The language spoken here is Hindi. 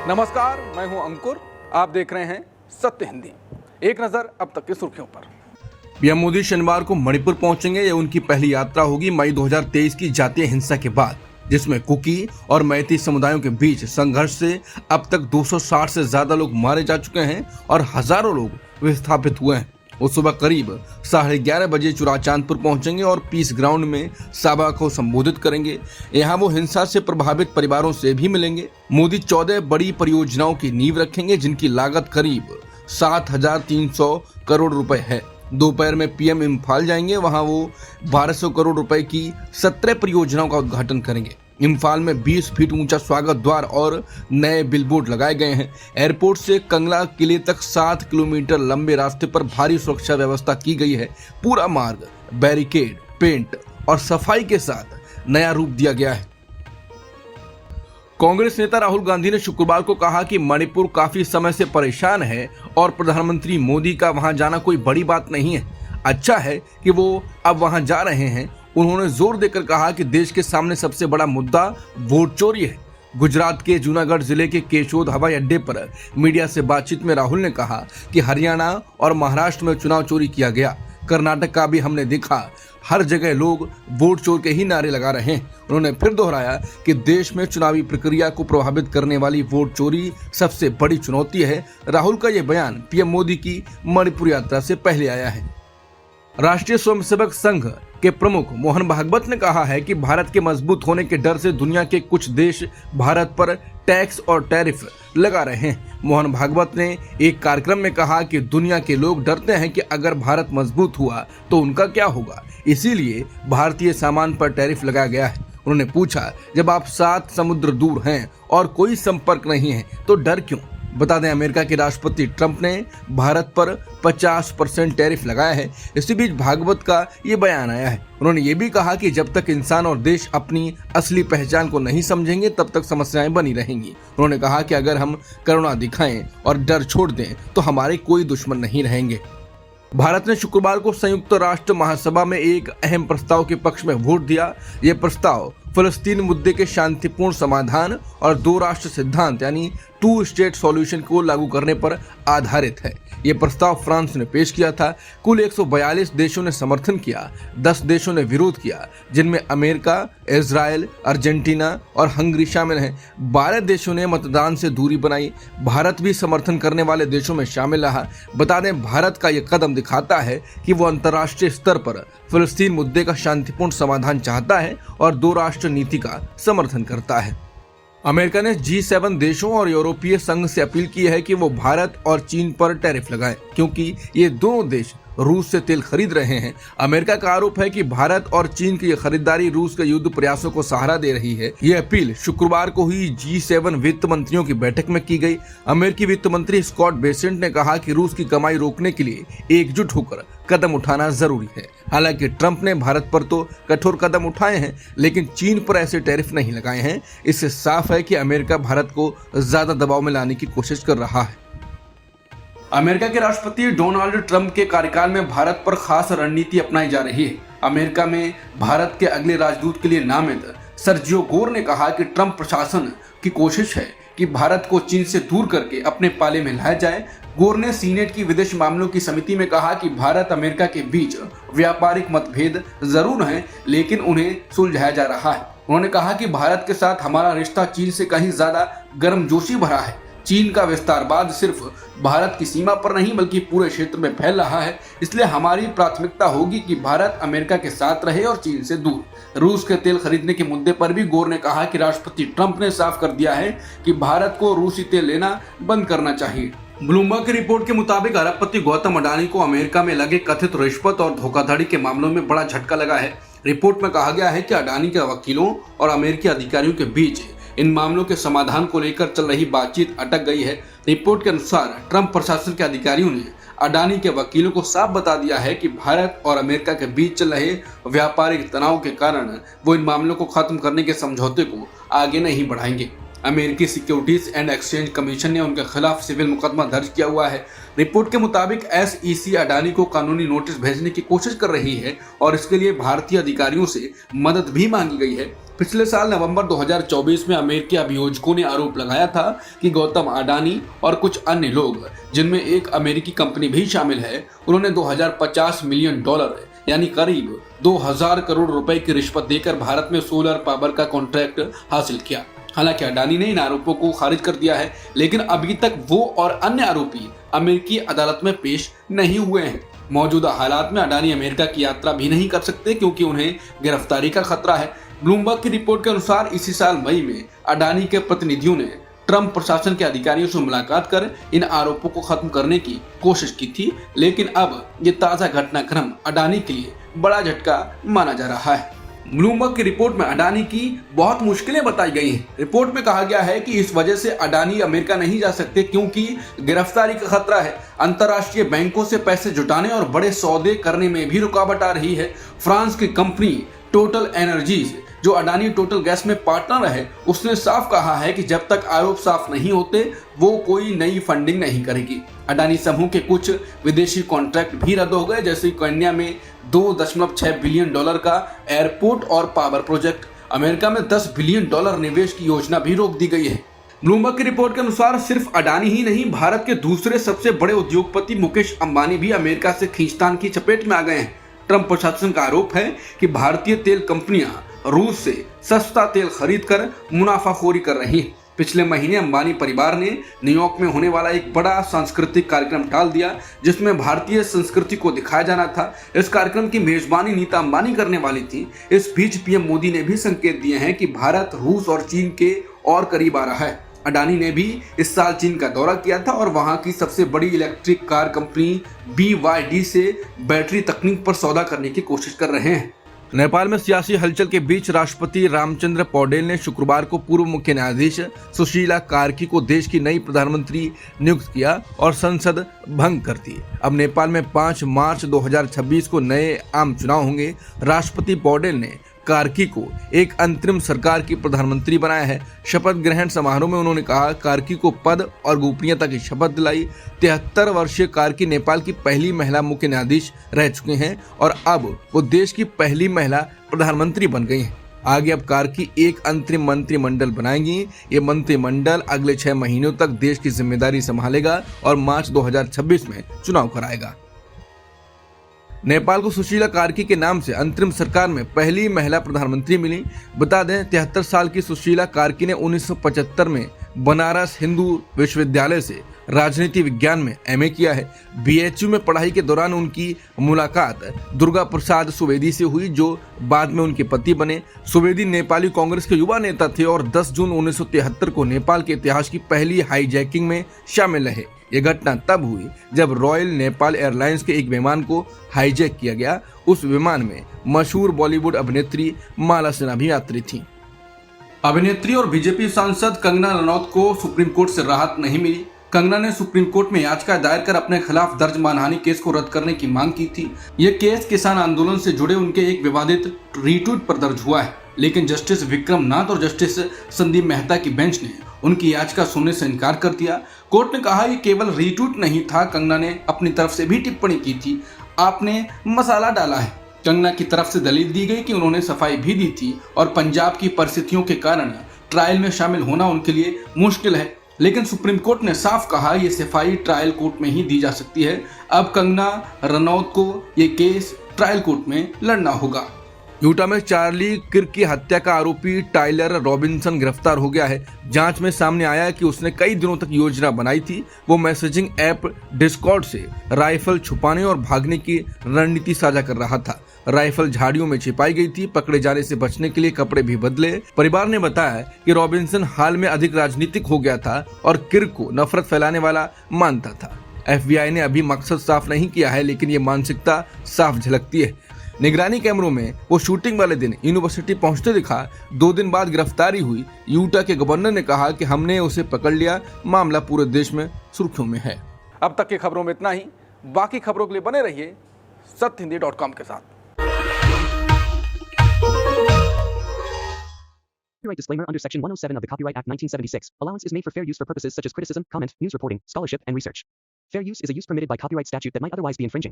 नमस्कार, मैं हूं अंकुर। आप देख रहे हैं सत्य हिंदी। एक नजर अब तक की सुर्खियों पर। पीएम मोदी शनिवार को मणिपुर पहुंचेंगे। यह उनकी पहली यात्रा होगी मई 2023 की जातीय हिंसा के बाद, जिसमें कुकी और मैती समुदायों के बीच संघर्ष से अब तक 260 से ज्यादा लोग मारे जा चुके हैं और हजारों लोग विस्थापित हुए हैं। वो सुबह करीब 11:30 बजे चुराचांदपुर पहुंचेंगे और पीस ग्राउंड में सभा को संबोधित करेंगे। यहाँ वो हिंसा से प्रभावित परिवारों से भी मिलेंगे। मोदी 14 बड़ी परियोजनाओं की नींव रखेंगे, जिनकी लागत करीब 7,300 करोड़ रुपए है। दोपहर में पीएम इम्फाल जाएंगे। वहां वो 1200 करोड़ रुपए की 17 परियोजनाओं का उद्घाटन करेंगे। इम्फाल में 20 फीट ऊंचा स्वागत द्वार और नए बिलबोर्ड लगाए गए हैं। एयरपोर्ट से कंगला किले तक 7 किलोमीटर लंबे रास्ते पर भारी सुरक्षा व्यवस्था की गई है। पूरा मार्ग बैरिकेड, पेंट और सफाई के साथ नया रूप दिया गया है। कांग्रेस नेता राहुल गांधी ने शुक्रवार को कहा कि मणिपुर काफी समय से परेशान है और प्रधानमंत्री मोदी का वहां जाना कोई बड़ी बात नहीं है। अच्छा है कि वो अब वहां जा रहे हैं। उन्होंने जोर देकर कहा कि देश के सामने सबसे बड़ा मुद्दा वोट चोरी है। गुजरात के जूनागढ़ जिले के केशोद हवाई अड्डे पर मीडिया से बातचीत में राहुल ने कहा कि हरियाणा और महाराष्ट्र में चुनाव चोरी किया गया। कर्नाटक का भी हमने देखा। हर जगह लोग वोट चोर के ही नारे लगा रहे हैं। उन्होंने फिर दोहराया कि देश में चुनावी प्रक्रिया को प्रभावित करने वाली वोट चोरी सबसे बड़ी चुनौती है। राहुल का यह बयान पीएम मोदी की मणिपुर यात्रा से पहले आया है। राष्ट्रीय स्वयंसेवक संघ के प्रमुख मोहन भागवत ने कहा है कि भारत के मजबूत होने के डर से दुनिया के कुछ देश भारत पर टैक्स और टैरिफ लगा रहे हैं। मोहन भागवत ने एक कार्यक्रम में कहा कि दुनिया के लोग डरते हैं कि अगर भारत मजबूत हुआ तो उनका क्या होगा, इसीलिए भारतीय सामान पर टैरिफ लगाया गया है। उन्होंने पूछा, जब आप 7 समुद्र दूर हैं और कोई संपर्क नहीं है तो डर क्यों? बता दें, अमेरिका के राष्ट्रपति ट्रंप ने भारत पर 50% टैरिफ लगाया है। इसी बीच भागवत का ये बयान आया है। उन्होंने ये भी कहा कि जब तक इंसान और देश अपनी असली पहचान को नहीं समझेंगे तब तक समस्याएं बनी रहेंगी। उन्होंने कहा कि अगर हम करुणा दिखाएं और डर छोड़ दें तो हमारे कोई दुश्मन नहीं रहेंगे। भारत ने शुक्रवार को संयुक्त राष्ट्र महासभा में एक अहम प्रस्ताव के पक्ष में वोट दिया। यह प्रस्ताव फलस्तीन मुद्दे के शांतिपूर्ण समाधान और 2 राष्ट्र सिद्धांत यानी 2 स्टेट सॉल्यूशन को लागू करने पर आधारित है। यह प्रस्ताव फ्रांस ने पेश किया था। कुल 142 देशों ने समर्थन किया, 10 देशों ने विरोध किया, जिनमें अमेरिका, इजराइल, अर्जेंटीना और हंगरी शामिल हैं। 12 देशों ने मतदान से दूरी बनाई। भारत भी समर्थन करने वाले देशों में शामिल रहा। बता दें, भारत का यह कदम दिखाता है कि वो अंतर्राष्ट्रीय स्तर पर फलस्तीन मुद्दे का शांतिपूर्ण समाधान चाहता है और 2 राष्ट्र नीति का समर्थन करता है। अमेरिका ने G7 देशों और यूरोपीय संघ से अपील की है कि वो भारत और चीन पर टैरिफ लगाएं, क्योंकि ये दोनों देश रूस से तेल खरीद रहे हैं। अमेरिका का आरोप है कि भारत और चीन की खरीदारी रूस के युद्ध प्रयासों को सहारा दे रही है। यह अपील शुक्रवार को हुई G7 वित्त मंत्रियों की बैठक में की गई। अमेरिकी वित्त मंत्री स्कॉट बेसेंट ने कहा कि रूस की कमाई रोकने के लिए एकजुट होकर कदम उठाना जरूरी है। हालांकि ट्रंप ने भारत पर तो कठोर कदम उठाए हैं, लेकिन चीन पर ऐसे टैरिफ नहीं लगाए हैं। इससे साफ है कि अमेरिका भारत को ज्यादा दबाव में लाने की कोशिश कर रहा है। अमेरिका के राष्ट्रपति डोनाल्ड ट्रंप के कार्यकाल में भारत पर खास रणनीति अपनाई जा रही है। अमेरिका में भारत के अगले राजदूत के लिए नामित सर्जियो गोर ने कहा कि ट्रंप प्रशासन की कोशिश है कि भारत को चीन से दूर करके अपने पाले में लाया जाए। गोर ने सीनेट की विदेश मामलों की समिति में कहा कि भारत अमेरिका के बीच व्यापारिक मतभेद जरूर हैं, लेकिन उन्हें सुलझाया जा रहा है। उन्होंने कहा कि भारत के साथ हमारा रिश्ता चीन से कहीं ज्यादा गर्मजोशी भरा है। चीन का विस्तारवाद सिर्फ भारत की सीमा पर नहीं बल्कि पूरे क्षेत्र में फैल रहा है, इसलिए हमारी प्राथमिकता होगी कि भारत अमेरिका के साथ रहे और चीन से दूर। रूस के तेल खरीदने के मुद्दे पर भी गोर ने कहा कि राष्ट्रपति ट्रंप ने साफ कर दिया है कि भारत को रूसी तेल लेना बंद करना चाहिए। ब्लूमबर्ग की रिपोर्ट के मुताबिक अरबपति गौतम अडानी को अमेरिका में लगे कथित रिश्वत और धोखाधड़ी के मामलों में बड़ा झटका लगा है। रिपोर्ट में कहा गया है कि अडानी के वकीलों और अमेरिकी अधिकारियों के बीच इन मामलों के समाधान को लेकर चल रही बातचीत अटक गई है। रिपोर्ट के अनुसार ट्रंप प्रशासन के अधिकारियों ने अडानी के वकीलों को साफ बता दिया है कि भारत और अमेरिका के बीच चल रहे व्यापारिक तनाव के कारण वो इन मामलों को खत्म करने के समझौते को आगे नहीं बढ़ाएंगे। अमेरिकी सिक्योरिटीज एंड एक्सचेंज कमीशन ने उनके खिलाफ सिविल मुकदमा दर्ज किया हुआ है। रिपोर्ट के मुताबिक SEC अडानी को कानूनी नोटिस भेजने की कोशिश कर रही है और इसके लिए भारतीय अधिकारियों से मदद भी मांगी गई है। पिछले साल नवंबर 2024 में अमेरिकी अभियोजकों ने आरोप लगाया था कि गौतम अडानी और कुछ अन्य लोग, जिनमें एक अमेरिकी कंपनी भी शामिल है, उन्होंने 2050 मिलियन डॉलर यानी करीब 2000 करोड़ रुपए की रिश्वत देकर भारत में सोलर पावर का कॉन्ट्रैक्ट हासिल किया। हालांकि अडानी ने इन आरोपों को खारिज कर दिया है, लेकिन अभी तक वो और अन्य आरोपी अमेरिकी अदालत में पेश नहीं हुए हैं। मौजूदा हालात में अडानी अमेरिका की यात्रा भी नहीं कर सकते क्योंकि उन्हें गिरफ्तारी का खतरा है। ब्लूमबर्ग की रिपोर्ट के अनुसार इसी साल मई में अडानी के प्रतिनिधियों ने ट्रंप प्रशासन के अधिकारियों से मुलाकात कर इन आरोपों को खत्म करने की कोशिश की थी, लेकिन अब ये ताजा घटनाक्रम अडानी के लिए बड़ा झटका माना जा रहा है। ब्लूमबर्ग की रिपोर्ट में अडानी की बहुत मुश्किलें बताई गई हैं। रिपोर्ट में कहा गया है कि इस वजह से अडानी अमेरिका नहीं जा सकते क्योंकि गिरफ्तारी का खतरा है। अंतर्राष्ट्रीय बैंकों से पैसे जुटाने और बड़े सौदे करने में भी रुकावट आ रही है। फ्रांस की कंपनी टोटल एनर्जीज, जो अडानी टोटल गैस में पार्टनर है, उसने साफ कहा है कि जब तक आरोप साफ नहीं होते वो कोई नई फंडिंग नहीं करेगी। अडानी समूह के कुछ विदेशी कॉन्ट्रैक्ट भी रद्द हो गए, जैसे केन्या में 2.6 बिलियन डॉलर का एयरपोर्ट और पावर प्रोजेक्ट। अमेरिका में 10 बिलियन डॉलर निवेश की योजना भी रोक दी गई है। ब्लूमबर्ग की रिपोर्ट के अनुसार सिर्फ अडानी ही नहीं, भारत के दूसरे सबसे बड़े उद्योगपति मुकेश अंबानी भी अमेरिका से खींचतान की चपेट में आ गए हैं। ट्रंप प्रशासन का आरोप है कि भारतीय तेल कंपनियां रूस से सस्ता तेल खरीदकर मुनाफाखोरी कर रही हैं। पिछले महीने अंबानी परिवार ने न्यूयॉर्क में होने वाला एक बड़ा सांस्कृतिक कार्यक्रम टाल दिया, जिसमें भारतीय संस्कृति को दिखाया जाना था। इस कार्यक्रम की मेजबानी नीता अंबानी करने वाली थी। इस बीच पीएम मोदी ने भी संकेत दिए हैं कि भारत रूस और चीन के और करीब आ रहा है। अडानी ने भी इस साल चीन का दौरा किया था और वहां की सबसे बड़ी इलेक्ट्रिक कार कंपनी BYD से बैटरी तकनीक पर सौदा करने की कोशिश कर रहे हैं। नेपाल में सियासी हलचल के बीच राष्ट्रपति रामचंद्र पौडेल ने शुक्रवार को पूर्व मुख्य न्यायाधीश सुशीला कार्की को देश की नई प्रधानमंत्री नियुक्त किया और संसद भंग कर दी। अब नेपाल में 5 मार्च 2026 को नए आम चुनाव होंगे। राष्ट्रपति पौडेल ने कार्की को एक अंतरिम सरकार की प्रधानमंत्री बनाया है। शपथ ग्रहण समारोह में उन्होंने कहा, कार्की को पद और गोपनीयता की शपथ दिलाई। 73 वर्षीय कार्की नेपाल की पहली महिला मुख्य न्यायाधीश रह चुके हैं और अब वो देश की पहली महिला प्रधानमंत्री बन गई हैं। आगे अब कार्की एक अंतरिम मंत्रिमंडल बनाएंगी। ये मंत्रिमंडल अगले 6 महीनों तक देश की जिम्मेदारी संभालेगा और मार्च 2026 में चुनाव कराएगा। नेपाल को सुशीला कार्की के नाम से अंतरिम सरकार में पहली महिला प्रधानमंत्री मिली। बता दें, 73 साल की सुशीला कार्की ने 1975 में बनारस हिंदू विश्वविद्यालय से राजनीति विज्ञान में MA किया है। BHU में पढ़ाई के दौरान उनकी मुलाकात दुर्गा प्रसाद सुवेदी से हुई, जो बाद में उनके पति बने। सुवेदी नेपाली कांग्रेस के युवा नेता थे और 10 जून 1973 को नेपाल के इतिहास की पहली हाईजैकिंग में शामिल रहे। ये घटना तब हुई जब रॉयल नेपाल एयरलाइंस के एक विमान को हाईजैक किया गया। उस विमान में मशहूर बॉलीवुड अभिनेत्री माला सिन्हा भी यात्री थी। अभिनेत्री और बीजेपी सांसद कंगना रनौत को सुप्रीम कोर्ट से राहत नहीं मिली। कंगना ने सुप्रीम कोर्ट में याचिका दायर कर अपने खिलाफ दर्ज मानहानि केस को रद्द करने की मांग की थी। यह केस किसान आंदोलन से जुड़े उनके एक विवादित रीट्वीट पर दर्ज हुआ है, लेकिन जस्टिस विक्रम नाथ और जस्टिस संदीप मेहता की बेंच ने उनकी याचिका सुनने से इनकार कर दिया। कोर्ट ने कहा ये केवल रीट्वीट नहीं था, कंगना ने अपनी तरफ से भी टिप्पणी की थी। आपने मसाला डाला है। कंगना की तरफ से दलील दी गई कि उन्होंने सफाई भी दी थी और पंजाब की परिस्थितियों के कारण ट्रायल में शामिल होना उनके लिए मुश्किल है, लेकिन सुप्रीम कोर्ट ने साफ कहा ये सफाई ट्रायल कोर्ट में ही दी जा सकती है। अब कंगना रनौत को ये केस ट्रायल कोर्ट में लड़ना होगा। यूटा में चार्ली किर्क की हत्या का आरोपी टाइलर रॉबिन्सन गिरफ्तार हो गया है। जांच में सामने आया कि उसने कई दिनों तक योजना बनाई थी। वो मैसेजिंग ऐप डिस्कॉर्ड से राइफल छुपाने और भागने की रणनीति साझा कर रहा था। राइफल झाड़ियों में छिपाई गई थी। पकड़े जाने से बचने के लिए कपड़े भी बदले। परिवार ने बताया कि रॉबिन्सन हाल में अधिक राजनीतिक हो गया था और किर्क को नफरत फैलाने वाला मानता था। FBI ने अभी मकसद साफ नहीं किया है, लेकिन ये मानसिकता साफ झलकती है। निगरानी कैमरों में वो शूटिंग वाले दिन यूनिवर्सिटी पहुंचते दिखा। 2 दिन बाद गिरफ्तारी हुई। यूटा के गवर्नर ने कहा कि हमने उसे पकड़ लिया। मामला पूरे देश में सुर्खियों में है। अब तक की खबरों में इतना ही। बाकी खबरों के लिए बने रहिए सत्यहिंदी.com के साथ। Copyright disclaimer under Section 107 of the Copyright Act 1976. Allowance is made for fair use for purposes such as criticism, comment, news reporting, scholarship, and research. Fair use is a use permitted by copyright statute that might otherwise be infringing.